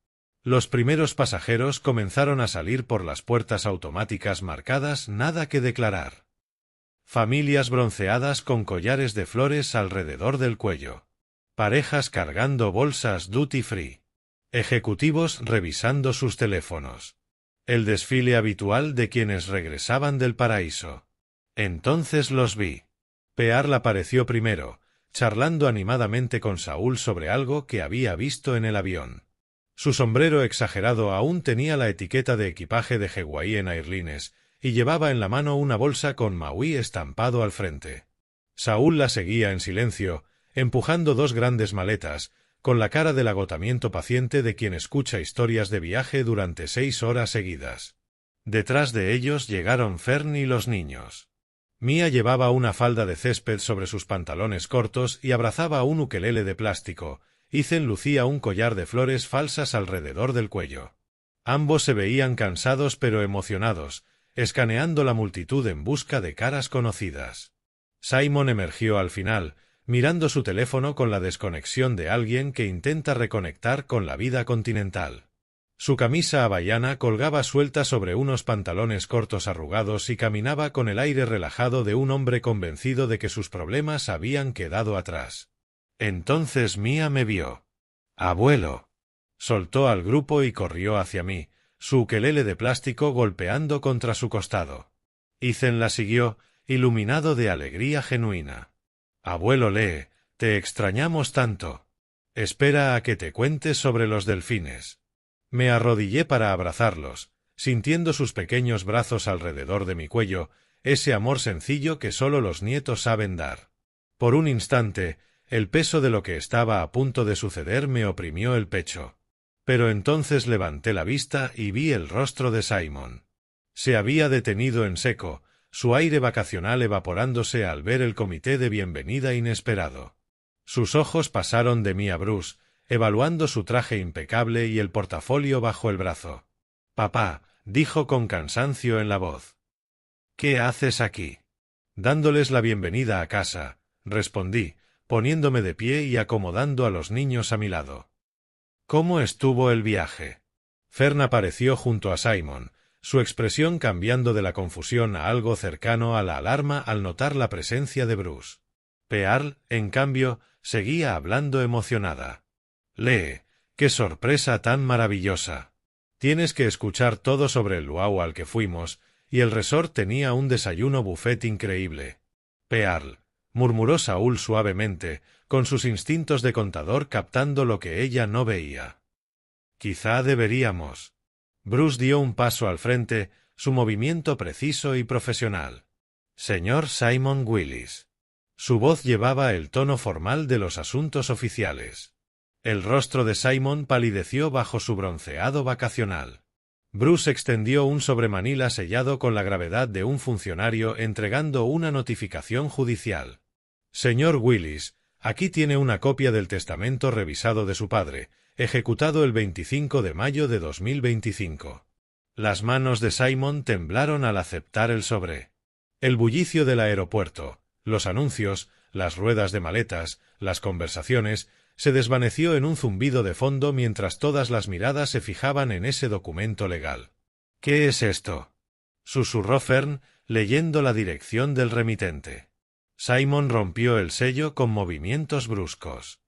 Los primeros pasajeros comenzaron a salir por las puertas automáticas marcadas nada que declarar. Familias bronceadas con collares de flores alrededor del cuello. Parejas cargando bolsas duty free. Ejecutivos revisando sus teléfonos. El desfile habitual de quienes regresaban del paraíso. Entonces los vi. Pearl apareció primero, charlando animadamente con Saúl sobre algo que había visto en el avión. Su sombrero exagerado aún tenía la etiqueta de equipaje de Hawaiian Airlines, y llevaba en la mano una bolsa con Maui estampado al frente. Saúl la seguía en silencio, empujando 2 grandes maletas, con la cara del agotamiento paciente de quien escucha historias de viaje durante 6 horas seguidas. Detrás de ellos llegaron Fern y los niños. Mia llevaba una falda de césped sobre sus pantalones cortos y abrazaba un ukelele de plástico. Ethan lucía un collar de flores falsas alrededor del cuello. Ambos se veían cansados pero emocionados, escaneando la multitud en busca de caras conocidas. Simon emergió al final, mirando su teléfono con la desconexión de alguien que intenta reconectar con la vida continental. Su camisa hawaiana colgaba suelta sobre unos pantalones cortos arrugados y caminaba con el aire relajado de un hombre convencido de que sus problemas habían quedado atrás. Entonces Mia me vio. «Abuelo». Soltó al grupo y corrió hacia mí, su ukelele de plástico golpeando contra su costado. Ethan la siguió, iluminado de alegría genuina. «Abuelo Lee, te extrañamos tanto. Espera a que te cuente sobre los delfines». Me arrodillé para abrazarlos, sintiendo sus pequeños brazos alrededor de mi cuello, ese amor sencillo que solo los nietos saben dar. Por un instante, el peso de lo que estaba a punto de suceder me oprimió el pecho. Pero entonces levanté la vista y vi el rostro de Simon. Se había detenido en seco, su aire vacacional evaporándose al ver el comité de bienvenida inesperado. Sus ojos pasaron de mí a Bruce, evaluando su traje impecable y el portafolio bajo el brazo. «Papá», dijo con cansancio en la voz. «¿Qué haces aquí?» «Dándoles la bienvenida a casa», respondí, poniéndome de pie y acomodando a los niños a mi lado. «¿Cómo estuvo el viaje?» Fern apareció junto a Simon, su expresión cambiando de la confusión a algo cercano a la alarma al notar la presencia de Bruce. Pearl, en cambio, seguía hablando emocionada. «Lee, qué sorpresa tan maravillosa. Tienes que escuchar todo sobre el luau al que fuimos, y el resort tenía un desayuno buffet increíble». «Pearl», murmuró Saúl suavemente, con sus instintos de contador captando lo que ella no veía. «Quizá deberíamos». Bruce dio un paso al frente, su movimiento preciso y profesional. «Señor Simon Willis». Su voz llevaba el tono formal de los asuntos oficiales. El rostro de Simon palideció bajo su bronceado vacacional. Bruce extendió un sobremanila sellado con la gravedad de un funcionario entregando una notificación judicial. Señor Willis, aquí tiene una copia del testamento revisado de su padre, ejecutado el 25 de mayo de 2025. Las manos de Simon temblaron al aceptar el sobre. El bullicio del aeropuerto, los anuncios, las ruedas de maletas, las conversaciones, se desvaneció en un zumbido de fondo mientras todas las miradas se fijaban en ese documento legal. «¿Qué es esto?», susurró Fern, leyendo la dirección del remitente. Simon rompió el sello con movimientos bruscos.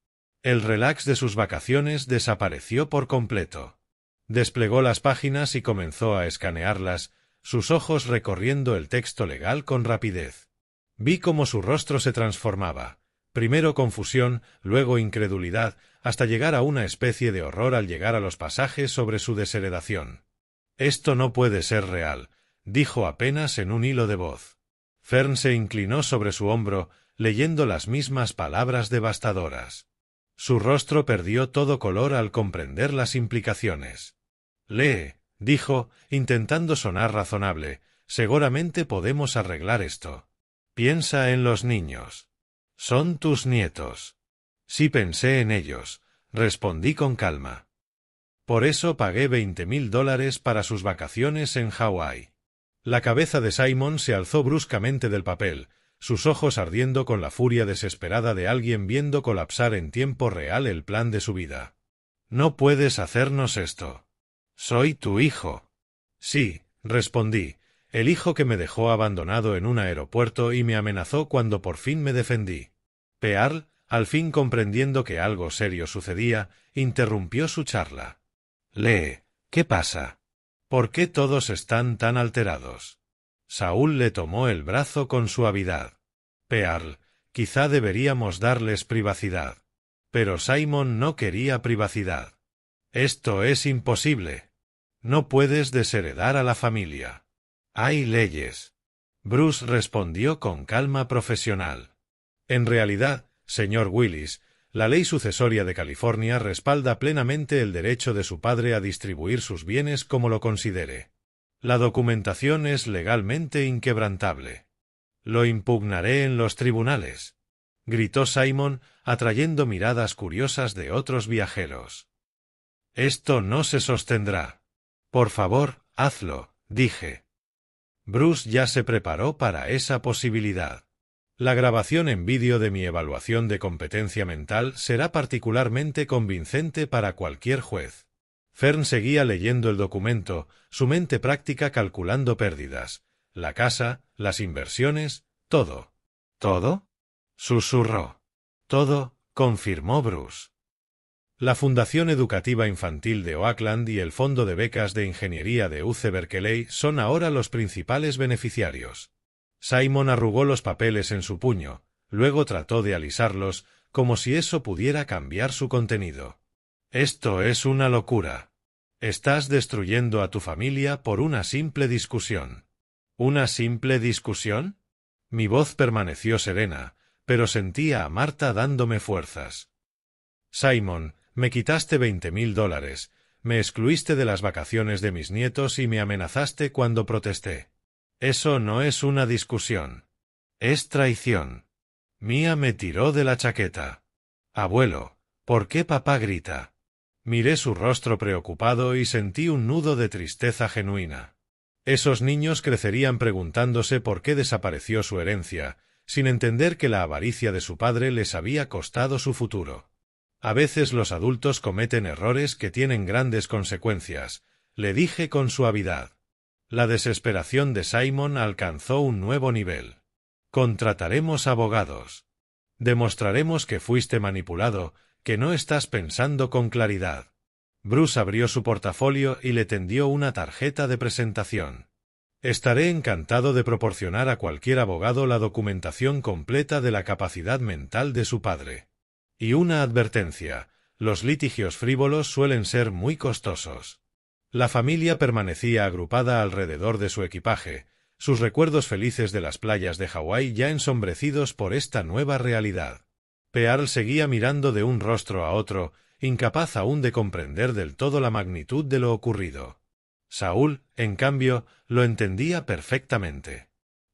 El relax de sus vacaciones desapareció por completo. Desplegó las páginas y comenzó a escanearlas, sus ojos recorriendo el texto legal con rapidez. Vi cómo su rostro se transformaba, primero confusión, luego incredulidad, hasta llegar a una especie de horror al llegar a los pasajes sobre su desheredación. «Esto no puede ser real», dijo apenas en un hilo de voz. Fern se inclinó sobre su hombro, leyendo las mismas palabras devastadoras. Su rostro perdió todo color al comprender las implicaciones. «Lee», dijo, intentando sonar razonable, «seguramente podemos arreglar esto. Piensa en los niños. Son tus nietos». «Sí pensé en ellos», respondí con calma. «Por eso pagué $20,000 para sus vacaciones en Hawái». La cabeza de Simon se alzó bruscamente del papel, sus ojos ardiendo con la furia desesperada de alguien viendo colapsar en tiempo real el plan de su vida. «No puedes hacernos esto. Soy tu hijo». «Sí», respondí, «el hijo que me dejó abandonado en un aeropuerto y me amenazó cuando por fin me defendí». Pearl, al fin comprendiendo que algo serio sucedía, interrumpió su charla. «Lee, ¿qué pasa? ¿Por qué todos están tan alterados?». Saúl le tomó el brazo con suavidad. «Pearl, quizá deberíamos darles privacidad». Pero Simon no quería privacidad. «Esto es imposible. No puedes desheredar a la familia. Hay leyes». Bruce respondió con calma profesional. «En realidad, señor Willis, la ley sucesoria de California respalda plenamente el derecho de su padre a distribuir sus bienes como lo considere. La documentación es legalmente inquebrantable. Lo impugnaré en los tribunales», gritó Simon, atrayendo miradas curiosas de otros viajeros. «Esto no se sostendrá». «Por favor, hazlo», dije. Bruce ya se preparó para esa posibilidad. «La grabación en vídeo de mi evaluación de competencia mental será particularmente convincente para cualquier juez». Fern seguía leyendo el documento, su mente práctica calculando pérdidas. La casa, las inversiones, todo. «¿Todo?», susurró. «Todo», confirmó Bruce. La Fundación Educativa Infantil de Oakland y el Fondo de Becas de Ingeniería de UC Berkeley son ahora los principales beneficiarios. Simon arrugó los papeles en su puño, luego trató de alisarlos, como si eso pudiera cambiar su contenido. «Esto es una locura. Estás destruyendo a tu familia por una simple discusión». «¿Una simple discusión?». Mi voz permaneció serena, pero sentía a Marta dándome fuerzas. «Simon, me quitaste $20,000, me excluiste de las vacaciones de mis nietos y me amenazaste cuando protesté. Eso no es una discusión. Es traición. Mia me tiró de la chaqueta. Abuelo, ¿por qué papá grita?». Miré su rostro preocupado y sentí un nudo de tristeza genuina. Esos niños crecerían preguntándose por qué desapareció su herencia, sin entender que la avaricia de su padre les había costado su futuro. «A veces los adultos cometen errores que tienen grandes consecuencias», le dije con suavidad. La desesperación de Simon alcanzó un nuevo nivel. «Contrataremos abogados. Demostraremos que fuiste manipulado, que no estás pensando con claridad». Bruce abrió su portafolio y le tendió una tarjeta de presentación. «Estaré encantado de proporcionar a cualquier abogado la documentación completa de la capacidad mental de su padre. Y una advertencia, los litigios frívolos suelen ser muy costosos». La familia permanecía agrupada alrededor de su equipaje, sus recuerdos felices de las playas de Hawái ya ensombrecidos por esta nueva realidad. Pearl seguía mirando de un rostro a otro, incapaz aún de comprender del todo la magnitud de lo ocurrido. Saúl, en cambio, lo entendía perfectamente.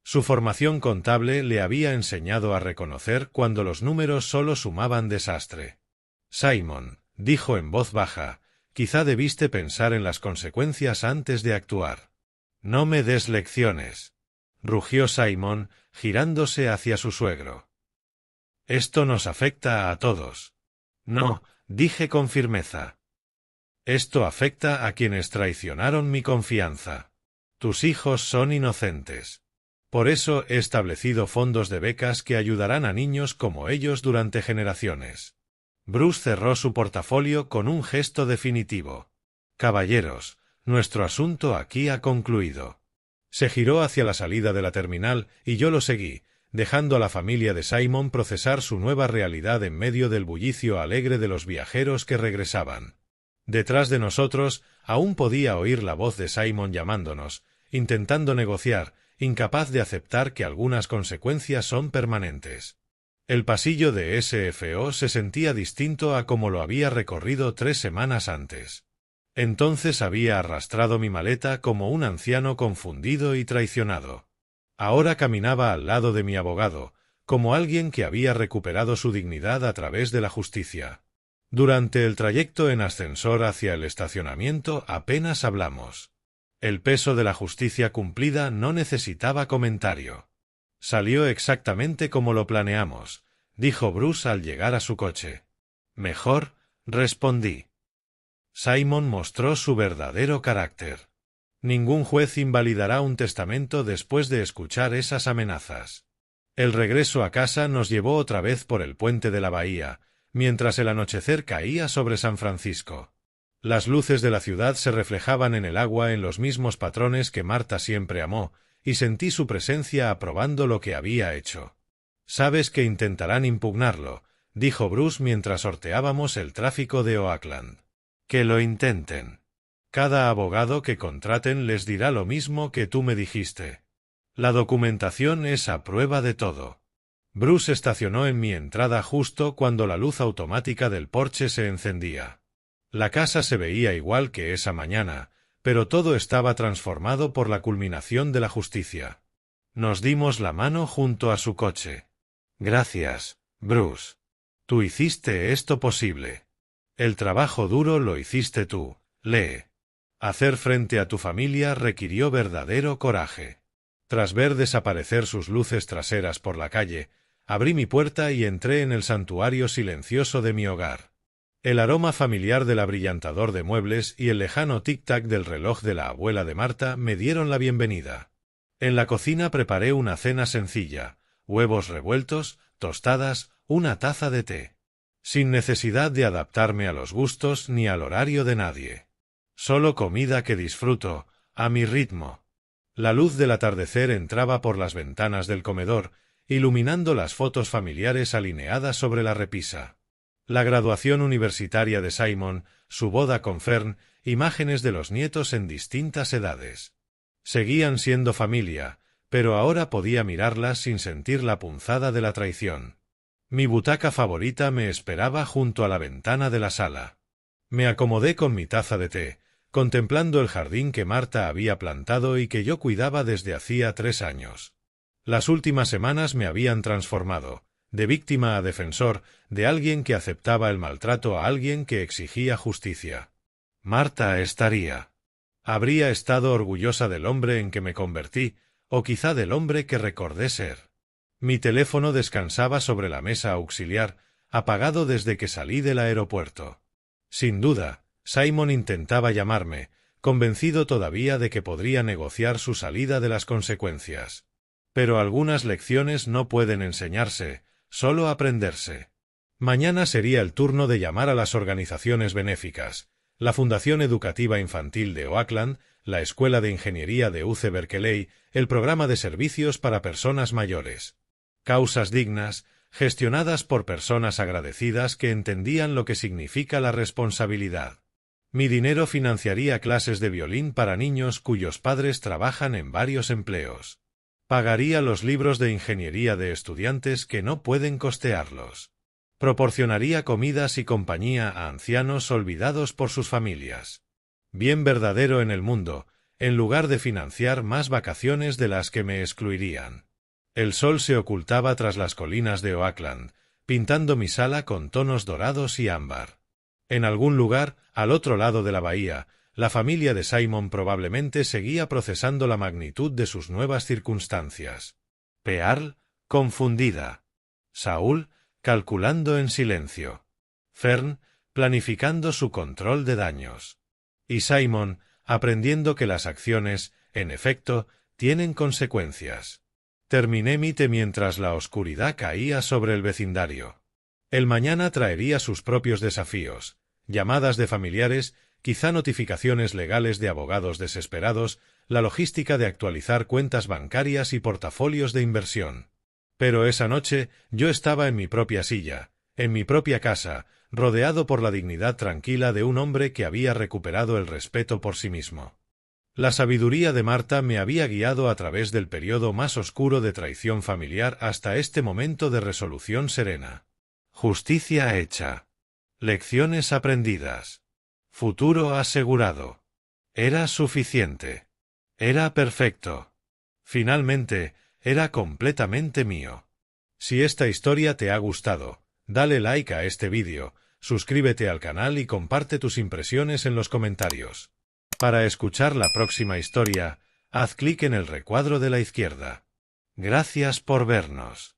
Su formación contable le había enseñado a reconocer cuando los números solo sumaban desastre. Simon, dijo en voz baja, quizá debiste pensar en las consecuencias antes de actuar. No me des lecciones, rugió Simon, girándose hacia su suegro. Esto nos afecta a todos. No, dije con firmeza. Esto afecta a quienes traicionaron mi confianza. Tus hijos son inocentes. Por eso he establecido fondos de becas que ayudarán a niños como ellos durante generaciones. Bruce cerró su portafolio con un gesto definitivo. Caballeros, nuestro asunto aquí ha concluido. Se giró hacia la salida de la terminal y yo lo seguí, dejando a la familia de Simon procesar su nueva realidad en medio del bullicio alegre de los viajeros que regresaban. Detrás de nosotros aún podía oír la voz de Simon llamándonos, intentando negociar, incapaz de aceptar que algunas consecuencias son permanentes. El pasillo de SFO se sentía distinto a como lo había recorrido 3 semanas antes. Entonces había arrastrado mi maleta como un anciano confundido y traicionado. Ahora caminaba al lado de mi abogado, como alguien que había recuperado su dignidad a través de la justicia. Durante el trayecto en ascensor hacia el estacionamiento apenas hablamos. El peso de la justicia cumplida no necesitaba comentario. Salió exactamente como lo planeamos, dijo Bruce al llegar a su coche. Mejor, respondí. Simon mostró su verdadero carácter. Ningún juez invalidará un testamento después de escuchar esas amenazas. El regreso a casa nos llevó otra vez por el puente de la bahía, mientras el anochecer caía sobre San Francisco. Las luces de la ciudad se reflejaban en el agua en los mismos patrones que Marta siempre amó, y sentí su presencia aprobando lo que había hecho. «Sabes que intentarán impugnarlo», dijo Bruce mientras sorteábamos el tráfico de Oakland. «Que lo intenten. Cada abogado que contraten les dirá lo mismo que tú me dijiste. La documentación es a prueba de todo». Bruce estacionó en mi entrada justo cuando la luz automática del porche se encendía. La casa se veía igual que esa mañana, pero todo estaba transformado por la culminación de la justicia. Nos dimos la mano junto a su coche. «Gracias, Bruce. Tú hiciste esto posible. El trabajo duro lo hiciste tú, Lee. Hacer frente a tu familia requirió verdadero coraje». Tras ver desaparecer sus luces traseras por la calle, abrí mi puerta y entré en el santuario silencioso de mi hogar. El aroma familiar del abrillantador de muebles y el lejano tic-tac del reloj de la abuela de Marta me dieron la bienvenida. En la cocina preparé una cena sencilla, huevos revueltos, tostadas, una taza de té. Sin necesidad de adaptarme a los gustos ni al horario de nadie. Solo comida que disfruto, a mi ritmo. La luz del atardecer entraba por las ventanas del comedor, iluminando las fotos familiares alineadas sobre la repisa. La graduación universitaria de Simon, su boda con Fern, imágenes de los nietos en distintas edades. Seguían siendo familia, pero ahora podía mirarlas sin sentir la punzada de la traición. Mi butaca favorita me esperaba junto a la ventana de la sala. Me acomodé con mi taza de té, contemplando el jardín que Marta había plantado y que yo cuidaba desde hacía 3 años. Las últimas semanas me habían transformado, de víctima a defensor, de alguien que aceptaba el maltrato a alguien que exigía justicia. Marta habría estado orgullosa del hombre en que me convertí, o quizá del hombre que recordé ser. Mi teléfono descansaba sobre la mesa auxiliar, apagado desde que salí del aeropuerto. Sin duda, Simon intentaba llamarme, convencido todavía de que podría negociar su salida de las consecuencias. Pero algunas lecciones no pueden enseñarse, solo aprenderse. Mañana sería el turno de llamar a las organizaciones benéficas, la Fundación Educativa Infantil de Oakland, la Escuela de Ingeniería de UC Berkeley, el Programa de Servicios para Personas Mayores. Causas dignas, gestionadas por personas agradecidas que entendían lo que significa la responsabilidad. Mi dinero financiaría clases de violín para niños cuyos padres trabajan en varios empleos. Pagaría los libros de ingeniería de estudiantes que no pueden costearlos. Proporcionaría comidas y compañía a ancianos olvidados por sus familias. bien verdadero en el mundo, en lugar de financiar más vacaciones de las que me excluirían. El sol se ocultaba tras las colinas de Oakland, pintando mi sala con tonos dorados y ámbar. En algún lugar, al otro lado de la bahía, la familia de Simon probablemente seguía procesando la magnitud de sus nuevas circunstancias. Pearl, confundida. Saúl, calculando en silencio. Fern, planificando su control de daños. Y Simon, aprendiendo que las acciones, en efecto, tienen consecuencias. Terminé mi té mientras la oscuridad caía sobre el vecindario. El mañana traería sus propios desafíos, llamadas de familiares, quizá notificaciones legales de abogados desesperados, la logística de actualizar cuentas bancarias y portafolios de inversión. Pero esa noche yo estaba en mi propia silla, en mi propia casa, rodeado por la dignidad tranquila de un hombre que había recuperado el respeto por sí mismo. La sabiduría de Marta me había guiado a través del periodo más oscuro de traición familiar hasta este momento de resolución serena. Justicia hecha. Lecciones aprendidas. Futuro asegurado. Era suficiente. Era perfecto. Finalmente, era completamente mío. Si esta historia te ha gustado, dale like a este vídeo, suscríbete al canal y comparte tus impresiones en los comentarios. Para escuchar la próxima historia, haz clic en el recuadro de la izquierda. Gracias por vernos.